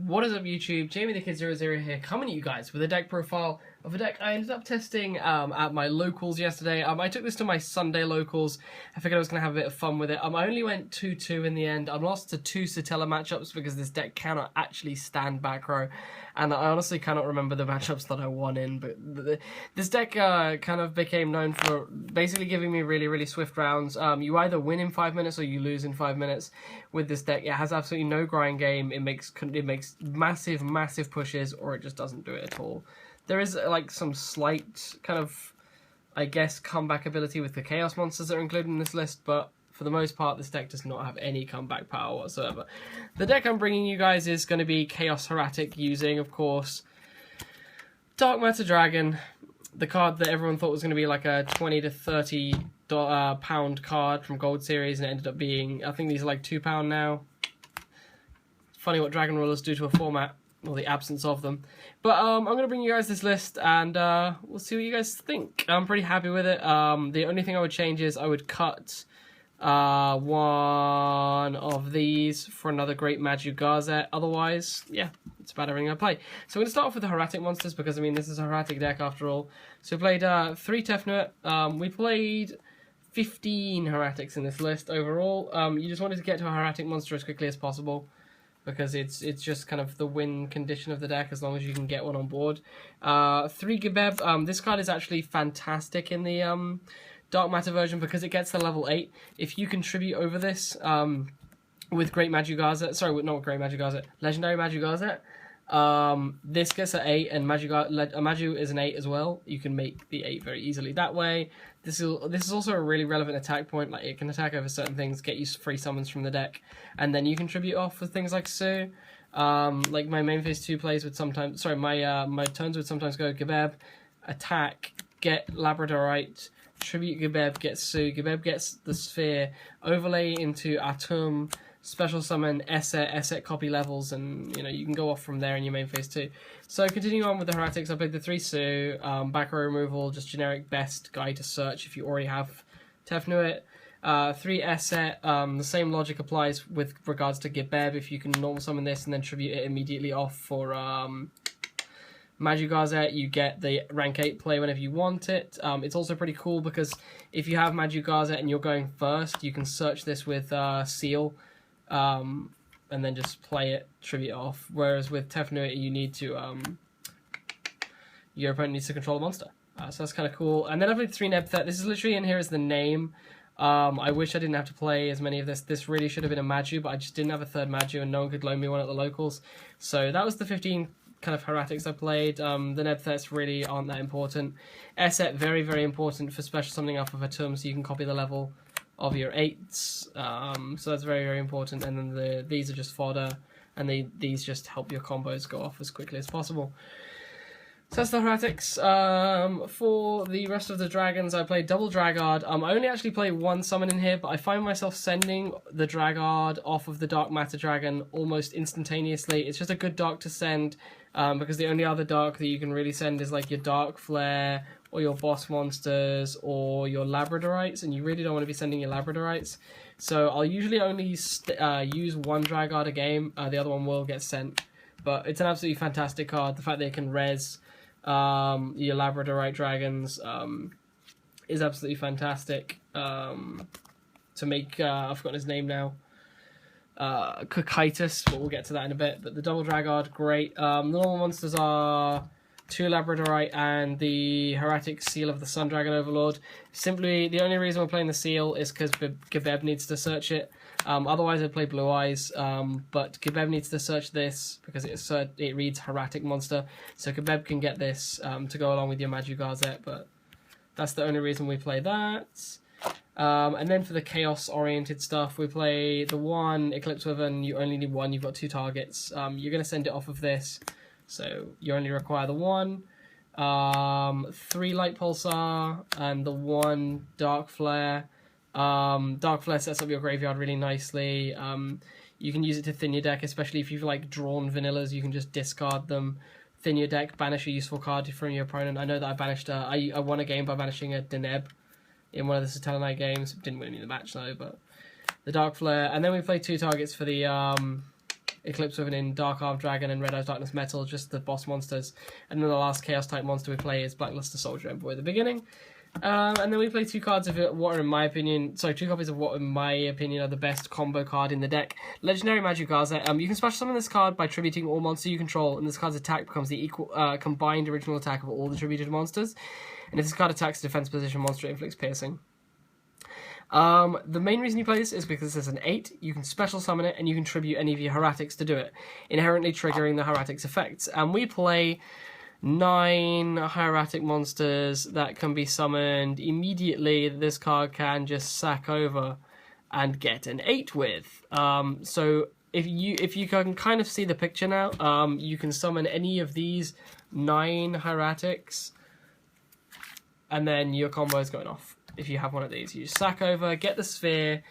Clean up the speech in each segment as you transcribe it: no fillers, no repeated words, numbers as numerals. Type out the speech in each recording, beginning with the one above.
What is up, YouTube? Jamie the Kid 00 here, coming at you guys with a deck profile of a deck I ended up testing at my locals yesterday. I took this to my Sunday locals. I figured I was going to have a bit of fun with it. I only went 2-2 in the end. I lost to 2 Satella matchups because this deck cannot actually stand back row. And I honestly cannot remember the matchups that I won in. But this deck kind of became known for basically giving me really swift rounds. You either win in 5 minutes or you lose in 5 minutes with this deck. It has absolutely no grind game. It makes massive pushes, or it just doesn't do it at all. There is like some slight kind of, I guess, comeback ability with the Chaos monsters that are included in this list, but for the most part, this deck does not have any comeback power whatsoever. The deck I'm bringing you guys is going to be Chaos Hieratic, using, of course, Dark Matter Dragon, the card that everyone thought was going to be like a 20 to 30 pound card from Gold Series, and it ended up being, I think these are like £2 now. Funny what Dragon Rulers do to a format, or the absence of them. But I'm going to bring you guys this list, and we'll see what you guys think. I'm pretty happy with it. The only thing I would change is I would cut one of these for another Great Maju Gazette. Otherwise, yeah, it's about everything I play. So we're going to start off with the Hieratic monsters, because, I mean, this is a Hieratic deck after all. So we played 3 Tefnuit. We played 15 Hieratics in this list overall. You just wanted to get to a Hieratic monster as quickly as possible, because it's just kind of the win condition of the deck as long as you can get one on board. 3 Gibeb. This card is actually fantastic in the Dark Matter version because it gets to level 8. If you contribute over this with Great Maju Gazette, sorry, not Great Maju Gazette, Legendary Maju Gazette, this gets an 8, and Maju is an 8 as well. You can make the 8 very easily that way. This is also a really relevant attack point. Like, it can attack over certain things, get you free summons from the deck, and then you contribute off with things like Sue. Like my main phase 2 plays would sometimes, sorry, my turns would sometimes go Gibeb, attack, get Labradorite, tribute Gibeb, get Sue, Gibeb gets the Sphere, overlay into Atum, special summon, Esset copy levels, and you can go off from there in your main phase 2. So continuing on with the Hieratics, I played the 3 Sue, back row removal, just generic best guy to search if you already have Tefnuit. 3 Esset, the same logic applies with regards to Gibeb. If you can normal summon this and then tribute it immediately off for Maju Gazette, you get the rank 8 play whenever you want it. It's also pretty cool because if you have Maju Gazette and you're going first, you can search this with Seal, and then just play it, tribute off. Whereas with Tefnuit, you need to, your opponent needs to control a monster. So that's kind of cool. And then I played 3 Nebthet. This is literally in here as the name. I wish I didn't have to play as many of this. This really should have been a Maju, but I just didn't have a third Maju, and no one could loan me one at the locals. So that was the 15 kind of Hieratics I played. The Nebthets really aren't that important. Esset, very important for special summoning off of Atum, so you can copy the level of your 8s, so that's very important. And then these are just fodder, and these just help your combos go off as quickly as possible. So that's the Hieratics. For the rest of the dragons, I played double Dragard. I only actually play 1 summon in here, but I find myself sending the Dragard off of the Dark Matter Dragon almost instantaneously. It's just a good dark to send, because the only other dark that you can really send is like your Dark Flare, or your boss monsters, or your Labradorites, and you really don't want to be sending your Labradorites. So I'll usually only use 1 Dragard a game. The other one will get sent. But it's an absolutely fantastic card. The fact that it can res your Labradorite dragons is absolutely fantastic. To make, I've forgotten his name now, Cocytus, but we'll get to that in a bit. But the double Dragard, great. The normal monsters are 2 Labradorite and the Hieratic Seal of the Sun Dragon Overlord. Simply, the only reason we're playing the Seal is because Gibeb needs to search it. Otherwise, I'd play Blue Eyes, but Gibeb needs to search this because it reads Hieratic Monster. So Gibeb can get this to go along with your Maju Gazette, but that's the only reason we play that. And then for the Chaos-oriented stuff, we play the 1 Eclipse Wyvern. You only need 1, you've got 2 targets. You're going to send it off of this. So you only require the 1, 3 Light Pulsar, and the 1 Dark Flare. Dark Flare sets up your graveyard really nicely. You can use it to thin your deck, especially if you've like drawn vanillas. You can just discard them, thin your deck, banish a useful card from your opponent. I know that I banished I won a game by banishing a Deneb in one of the Satella Night games. Didn't win any of the match though, but the Dark Flare. And then we play 2 targets for the Eclipse Within, Dark Arm Dragon, and Red Eyes Darkness Metal, just the boss monsters. And then the last Chaos type monster we play is Blackluster Soldier Envoy at the beginning. And then we play two cards of what are, in my opinion, two copies of what, in my opinion, are the best combo card in the deck. Legendary Magic Gazette. You can special summon this card by tributing all monsters you control, and this card's attack becomes the equal combined original attack of all the tributed monsters. And if this card attacks a defense position monster, it inflicts piercing. The main reason you play this is because this is an 8, you can special summon it, and you can tribute any of your Hieratics to do it, inherently triggering the Hieratics effects. And we play 9 hieratic monsters that can be summoned immediately. This card can just sack over and get an 8 with. So if you can kind of see the picture now, you can summon any of these 9 hieratics, and then your combo is going off. If you have one of these, you just sack over, get the sphere,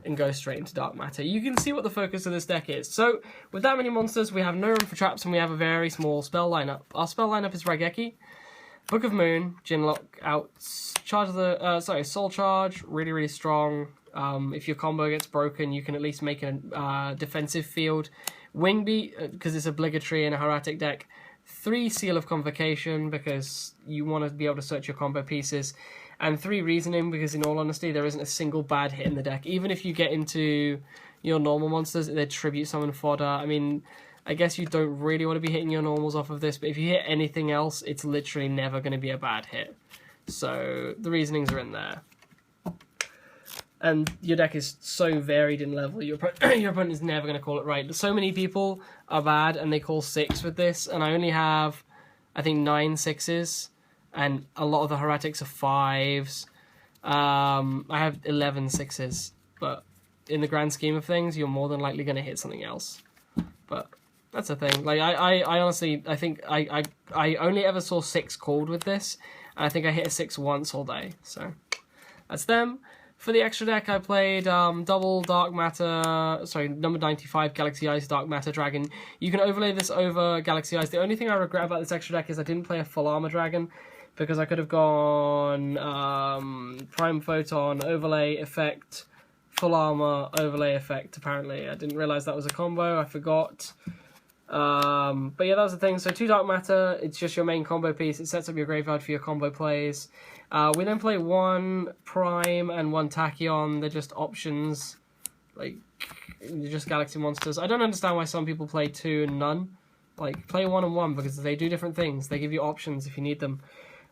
and go straight into dark matter. You can see what the focus of this deck is. So, with that many monsters, we have no room for traps, and we have a very small spell lineup. Our spell lineup is Raigeki, Book of Moon, Jinlock, outs, charge the Soul Charge, really, really strong. If your combo gets broken, you can at least make a defensive field. Wingbeat, because it's obligatory in a hieratic deck. 3 Seal of Convocation, because you want to be able to search your combo pieces. And 3 Reasoning, because in all honesty, there isn't a single bad hit in the deck. Even if you get into your normal monsters, they're tribute summon fodder. I mean, I guess you don't really want to be hitting your normals off of this, but if you hit anything else, it's literally never going to be a bad hit. So the Reasonings are in there. And your deck is so varied in level, your opponent is never going to call it right. So many people are bad, and they call 6 with this, and I only have, I think, 9 6s. And a lot of the Hieratics are 5s. I have 11 6s. But in the grand scheme of things, you're more than likely going to hit something else. But that's the thing. Like I honestly, I think I only ever saw 6 called with this. And I think I hit a 6 once all day. So that's them. For the extra deck, I played double Dark Matter, number 95, Galaxy Eyes Dark Matter Dragon. You can overlay this over Galaxy Eyes. The only thing I regret about this extra deck is I didn't play a Full Armor Dragon, because I could have gone Prime Photon, Overlay Effect, Full Armor, Overlay Effect, apparently. I didn't realise that was a combo, I forgot. But yeah, that was the thing. So 2 Dark Matter, it's just your main combo piece. It sets up your graveyard for your combo plays. We then play 1 Prime and 1 Tachyon. They're just options, like, they're just Galaxy monsters. I don't understand why some people play 2 and none. Like, play 1 and 1, because they do different things. They give you options if you need them.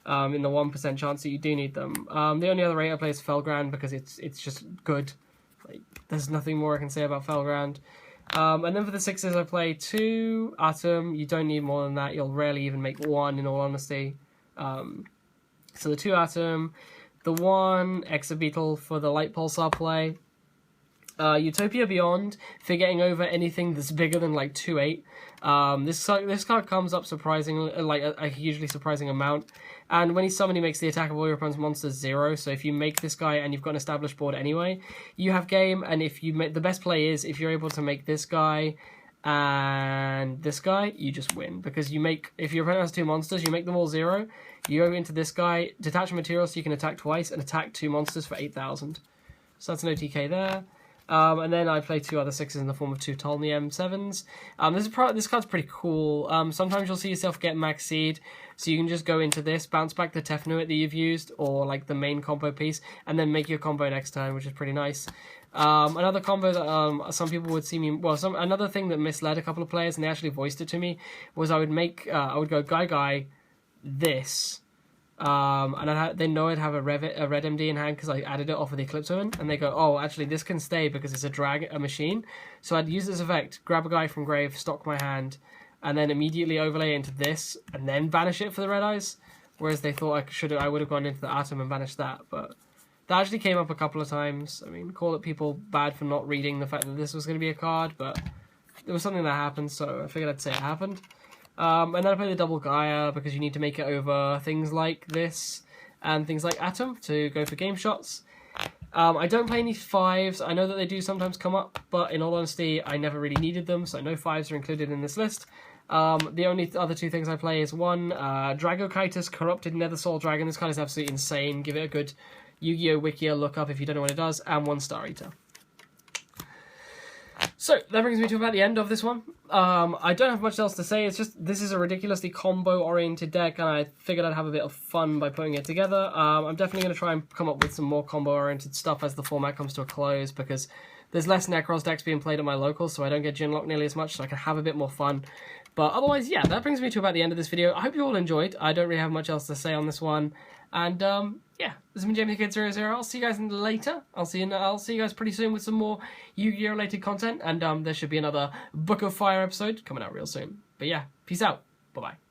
In the 1% chance that you do need them. The only other rate I play is Felgrand, because it's just good. Like, there's nothing more I can say about Felgrand. And then for the 6s, I play 2 Atom. You don't need more than that. You'll rarely even make 1, in all honesty. So the 2 Atom, the 1 Exabeetle for the Light Pulsar play. Utopia Beyond for getting over anything that's bigger than like 2/8. This card comes up surprisingly, like a hugely surprising amount. And when he's summoned, he makes the attack of all your opponent's monsters 0. So if you make this guy and you've got an established board anyway, you have game. And if you make, the best play is if you're able to make this guy and this guy, you just win, because you make, if your opponent has 2 monsters, you make them all 0. You go into this guy, detach a material so you can attack twice, and attack 2 monsters for 8,000. So that's an OTK there. And then I play 2 other 6s in the form of 2 Ptolemy M7s. This card's pretty cool. Sometimes you'll see yourself get Max Seed, so you can just go into this, bounce back the Tefnuit that you've used, or like the main combo piece, and then make your combo next turn, which is pretty nice. Another combo that some people would see me, well, another thing that misled a couple of players, and they actually voiced it to me, was I would go Guy this. And they know I'd have a red MD in hand because I added it off of the Eclipse Woman, and they go, oh, actually this can stay because it's a machine. So I'd use this effect, grab a guy from grave, stock my hand, and then immediately overlay into this, and then banish it for the Red Eyes. Whereas they thought I would have gone into the Atom and banished that, but that actually came up a couple of times. I mean, call it people bad for not reading the fact that this was going to be a card, but it was something that happened, so I figured I'd say it happened. And then I play the double Gaia because you need to make it over things like this and things like Atom to go for game shots. I don't play any 5s. I know that they do sometimes come up, but in all honesty, I never really needed them, so no 5s are included in this list. The only other 2 things I play is 1, Dragochitus, Corrupted Nether Soul Dragon. This card is absolutely insane. Give it a good Yu-Gi-Oh! Wikia look up if you don't know what it does, and 1 Star Eater. So, that brings me to about the end of this one. I don't have much else to say, it's just, this is a ridiculously combo-oriented deck, and I figured I'd have a bit of fun by putting it together. I'm definitely going to try and come up with some more combo-oriented stuff as the format comes to a close, because there's less Necros decks being played at my locals, so I don't get Ginlock nearly as much, so I can have a bit more fun. But otherwise, yeah, that brings me to about the end of this video. I hope you all enjoyed. I don't really have much else to say on this one. And, yeah, this has been JamesKid00. I'll see you guys later. I'll see you guys pretty soon with some more Yu-Gi-Oh! Related content. And there should be another Book of Fire episode coming out real soon. But yeah, peace out. Bye-bye.